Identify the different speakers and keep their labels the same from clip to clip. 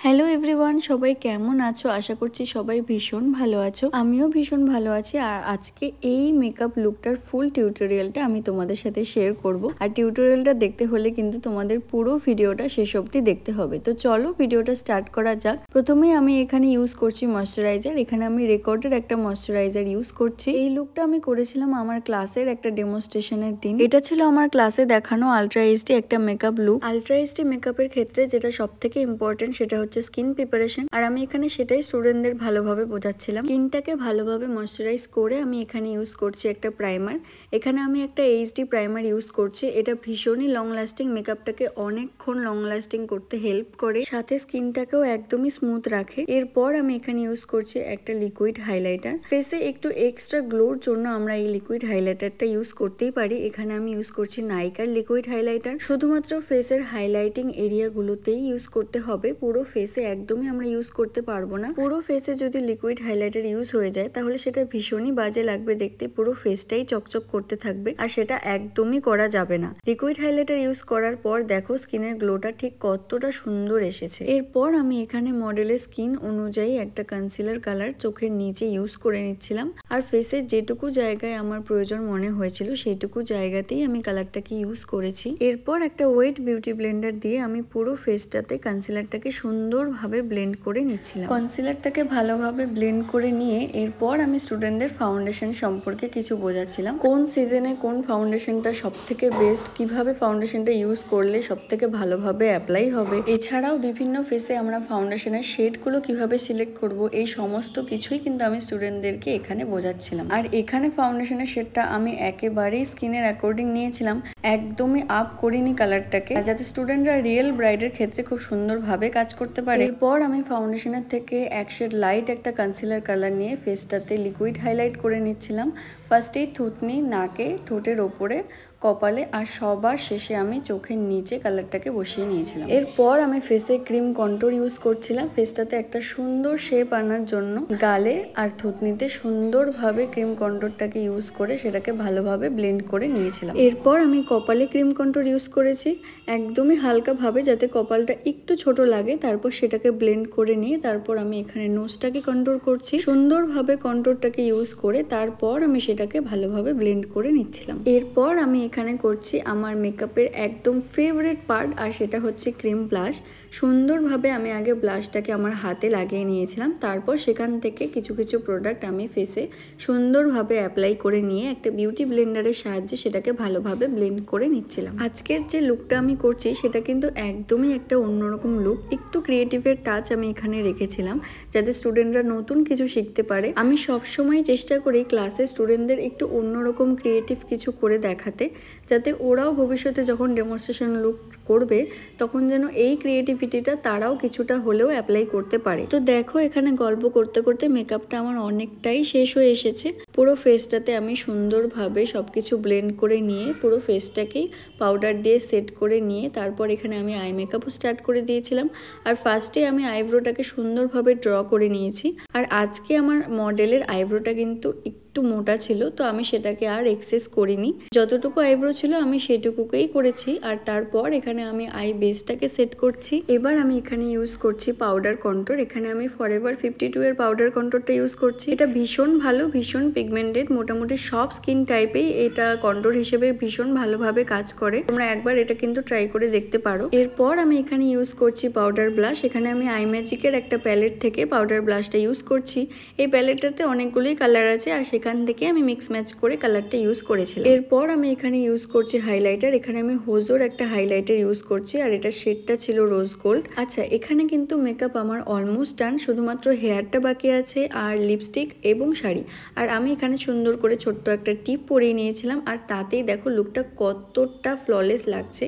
Speaker 1: Hello everyone, সবাই কেমন আছো? আশা করছি সবাই ভীষণ ভালো আছো। আমিও ভীষণ ভালো আছি। আর আজকে এই মেকআপ লুকটার ফুল টিউটোরিয়ালটা আমি তোমাদের সাথে শেয়ার করব। আর টিউটোরিয়ালটা দেখতে হলে কিন্তু তোমাদের পুরো ভিডিওটা শেষ অবধি দেখতে হবে। তো চলো ভিডিওটা স্টার্ট করা যাক। প্রথমেই আমি এখানে ইউজ করছি ময়শ্চারাইজার। এখানে আমি রেকর্ডের একটা ময়শ্চারাইজার ইউজ করছি। এই লুকটা আমি করেছিলাম আমার ক্লাসের একটা ডেমনস্ট্রেশনের দিন। এটা ছিল আমার ক্লাসে দেখানো আলট্রা এইচডি একটা মেকআপ লুক। আলট্রা এইচডি মেকআপের ক্ষেত্রে যেটা সব থেকে ইম্পর্টেন্ট সেটা হচ্ছে স্কিন প্রিপারেশন। আর আমি এখানে সেটাই স্টুডেন্টদের ভালোভাবে বোঝাচ্ছিলাম। স্কিনটাকে ভালোভাবে ময়শ্চারাইজ করে আমি এখানে ইউজ করছি একটা প্রাইমার। এখানে আমি একটা এইচডি প্রাইমার ইউজ করছি। এটা ভীষণই লং লাস্টিং, মেকআপটাকে অনেকক্ষণ লং লাস্টিং করতে হেল্প করে, সাথে স্কিনটাকেও একদমই স্মুথ রাখে। এরপর আমি এখানে ইউজ করছি একটা লিকুইড হাইলাইটার। ফেসে একটু এক্সট্রা গ্লোর জন্য আমরা এই লিকুইড হাইলাইটারটা ইউজ করতেই পারি। এখানে আমি ইউজ করছি নাইকার লিকুইড হাইলাইটার। শুধুমাত্র ফেসের হাইলাইটিং এরিয়াগুলোতেই ইউজ করতে হবে, পুরো ফেসে একদমই আমরা ইউজ করতে পারবো না। পুরো ফেসে যদি লিকুইড হাইলাইটার ইউজ হয়ে যায় তাহলে সেটা ভীষণই বাজে লাগবে দেখতে, পুরো ফেসটাই চকচক করতে থাকবে, আর সেটা একদমই করা যাবে না। লিকুইড হাইলাইটার ইউজ করার পর দেখো স্কিনের গ্লোটা ঠিক কতটা সুন্দর এসেছে। এরপর আমি এখানে মডেলের স্কিন অনুযায়ী একটা কনসিলার কালার চোখের নিচে ইউজ করে নিচ্ছিলাম। আর ফেসের যেটুকু জায়গায় আমার প্রয়োজন মনে হয়েছিল সেইটুকু জায়গাতেই আমি কালারটাকে ইউজ করেছি। এরপর একটা ওয়েট বিউটি ব্লেন্ডার দিয়ে আমি পুরো ফেসটাতে কনসিলারটাকে সুন্দরভাবে ব্লেন্ড করে নিচ্ছিলাম। কনসিলারটাকে ভালোভাবে ব্লেন্ড করে নিয়ে এরপর আমি স্টুডেন্টদের ফাউন্ডেশন সম্পর্কে কিছু বোঝাচ্ছিলাম। কোন সিজনে কোন ফাউন্ডেশনটা সব থেকে বেস্ট, কিভাবে ফাউন্ডেশনটা ইউজ করলে সব থেকে ভালোভাবে অ্যাপ্লাই হবে, এছাড়াও বিভিন্ন ফেসে আমরা ফাউন্ডেশনের শেডগুলো কিভাবে সিলেক্ট করব, এই সমস্ত কিছুই কিন্তু আমি স্টুডেন্টদেরকে এখানে বোঝাচ্ছিলাম। আর এখানে ফাউন্ডেশনের শেডটা আমি একেবারেই স্কিনের অ্যাকর্ডিং নিয়েছিলাম, একদমই আপ করিনি কালারটাকে, যাতে স্টুডেন্টরা রিয়েল ব্রাইডের ক্ষেত্রে খুব সুন্দরভাবে কাজ করতে পারে। এরপর আমি ফাউন্ডেশনের থেকে এক শেড লাইট একটা কনসিলার কালার নিয়ে ফেসটাতে লিকুইড হাইলাইট করে নিচ্ছিলাম। ফার্স্টেই থুতনি, নাকে, ঠোঁটের ওপরে, কপালে, আর সবার শেষে আমি চোখের নিচে কালারটাকে বসিয়ে নিয়েছিলাম। এরপর আমি ফেসে ক্রিম কন্ট্যুর ইউজ করছিলাম ফেসটাতে একটা সুন্দর শেপ আনার জন্য। গালে আর থুতনিতে সুন্দরভাবে ক্রিম কন্ট্যুরটাকে ইউজ করে সেটাকে ভালোভাবে ব্লেন্ড করে নিয়েছিলাম। এরপর আমি কপালে ক্রিম কন্ট্যুর ইউজ করেছি, একদমই হালকাভাবে যাতে কপালটা একটু ছোট লাগে। তারপর সেটাকে ব্লেন্ড করে নিয়ে তারপর আমি এখানে নোজটাকে কন্ট্যুর করছি। সুন্দরভাবে কন্ট্যুরটাকে ইউজ করে তারপর আমি সেটাকে ভালোভাবে ব্লেন্ড করে নিচ্ছিলাম। এরপর আমি এখানে করছি আমার মেকআপের একদম ফেভারিট পার্ট, আর সেটা হচ্ছে ক্রিম ব্লাশ। সুন্দরভাবে আমি আগে ব্লাশটাকে আমার হাতে লাগিয়ে নিয়েছিলাম, তারপর সেখান থেকে কিছু কিছু প্রোডাক্ট আমি ফেসে সুন্দরভাবে অ্যাপ্লাই করে নিয়ে একটা বিউটি ব্লেন্ডারের সাহায্যে সেটাকে ভালোভাবে ব্লেন্ড করে নিচ্ছিলাম। আজকের যে লুকটা আমি করছি সেটা কিন্তু একদমই একটা অন্যরকম লুক, একটু ক্রিয়েটিভের টাচ আমি এখানে রেখেছিলাম যাতে স্টুডেন্টরা নতুন কিছু শিখতে পারে। আমি সবসময় চেষ্টা করি ক্লাসে স্টুডেন্টদের একটু অন্যরকম ক্রিয়েটিভ কিছু করে দেখাতে, যাতে ওরাও ভবিষ্যতে যখন ডেমনস্ট্রেশন লুক করবে তখন যেন এই ক্রিয়েটিভিটিটা তারাও কিছুটা হলেও অ্যাপ্লাই করতে পারে। তো দেখো এখানে গল্প করতে করতে মেকআপটা আমার অনেকটাই শেষ হয়ে এসেছে। পুরো ফেসটাতে আমি সুন্দরভাবে সবকিছু ব্লেন্ড করে নিয়ে পুরো ফেসটাকেই পাউডার দিয়ে সেট করে নিয়ে তারপর এখানে আমি আই মেকআপও স্টার্ট করে দিয়েছিলাম। আর ফার্স্টে আমি আইব্রোটাকে সুন্দরভাবে ড্র করে নিয়েছি। আর আজকে আমার মডেলের আইব্রোটা কিন্তু একটু মোটা ছিল, তো আমি সেটাকে আর এক্সেস করিনি, যতটুকু আইব্রো ছিল আমি সেটুকুকেই করেছি। আর তারপর এখানে আমি আই বেসটাকে সেট করছি। এবার আমি এখানে ইউজ করছি পাউডার কন্ট্যুর। এখানে আমি ফরএভার 52 এর পাউডার কন্ট্যুরটা ইউজ করছি। এটা ভীষণ ভালো, ভীষণ পিগমেন্টেড, মোটামুটি সব স্কিন টাইপেই এটা কন্ট্যুর হিসেবে ভীষণ ভালোভাবে কাজ করে। তোমরা একবার এটা কিন্তু ট্রাই করে দেখতে পারো। এরপর আমি এখানে ইউজ করছি পাউডার ব্লাশ। এখানে আমি আই ম্যাজিকের একটা প্যালেট থেকে পাউডার ব্লাশটা ইউজ করছি। এই প্যালেটটাতে অনেকগুলোই কালার আছে আর সেখান থেকে আমি মিক্স ম্যাচ করে কালারটা ইউজ করেছিলাম। এরপর আমি এখানে ইউজ করছি হাইলাইটার। এখানে আমি হোজোর একটা হাইলাইটার ইউজ করছি আর এটা শেডটা ছিল রোজ গোল্ড। আচ্ছা, এখানে কিন্তু মেকআপ আমার অলমোস্ট ডান, শুধুমাত্র হেয়ারটা বাকি আছে আর লিপস্টিক এবং শাড়ি। আর আমি এখানে সুন্দর করে ছোট্ট একটা টিপ পরিয়ে নিয়েছিলাম, আর তাতেই দেখো লুকটা কতটা ফ্ললেস লাগছে।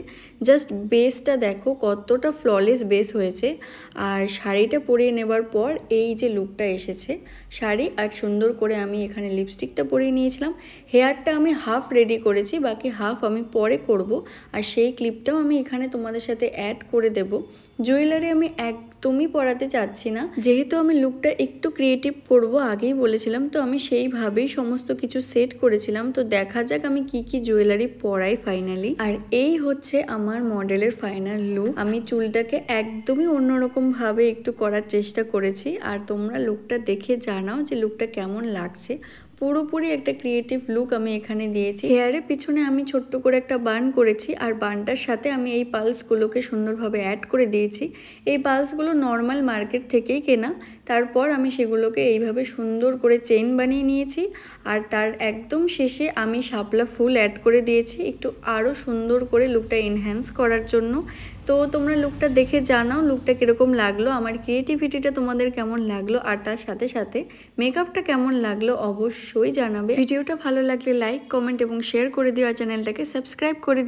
Speaker 1: জাস্ট বেসটা দেখো কতটা ফ্ললেস বেস হয়েছে। আর শাড়িটা পরিয়ে নেবার পর এই যে লুকটা এসেছে, শাড়ি আর সুন্দর করে আমি এখানে লিপস্টিকটা পরিয়ে নিয়েছিলাম। হেয়ারটা আমি হাফ রেডি করেছি, বাকি হাফ আমি পরে করব, আর সেই ক্লিপটাও আমি এখানে তোমাদের সাথে অ্যাড করে দেব। জুয়েলারি আমি একদমই পরাতে চাচ্ছি না, যেহেতু আমি লুকটা একটু ক্রিয়েটিভ করব আগেই বলেছিলাম, তো আমি সেইভাবেই সমস্ত কিছু সেট করেছিলাম। তো দেখা যাক আমি কি কি জুয়েলারি পরাই ফাইনালি। আর এই হচ্ছে আমার মডেলের ফাইনাল লুক। আমি চুলটাকে একদমই অন্যরকম ভাবে একটু করার চেষ্টা করেছি, আর তোমরা লুকটা দেখে জানাও যে লুকটা কেমন লাগছে। পুরোপুরি একটা ক্রিয়েটিভ লুক আমি এখানে দিয়েছি। হেয়ারের পিছনে আমি ছোট্ট করে একটা বান করেছি, আর বানটার সাথে আমি এই পালসগুলোকে সুন্দরভাবে অ্যাড করে দিয়েছি। এই পালসগুলো নর্মাল মার্কেট থেকেই কেনা। তারপর আমি সেগুলোকে এইভাবে সুন্দর করে চেইন বানিয়ে নিয়েছি, আর তার একদম শেষে আমি শাপলা ফুল অ্যাড করে দিয়েছি একটু আরও সুন্দর করে লুকটা এনহ্যান্স করার জন্য। তো তোমরা লুকটা দেখে জানাও লুকটা কীরকম লাগলো, আমার ক্রিয়েটিভিটিটা তোমাদের কেমন লাগলো, আর তার সাথে সাথে মেকআপটা কেমন লাগলো অবশ্যই জানাবে। ভিডিওটা ভালো লাগলে লাইক, কমেন্ট এবং শেয়ার করে দিও, আর চ্যানেলটাকে সাবস্ক্রাইব করে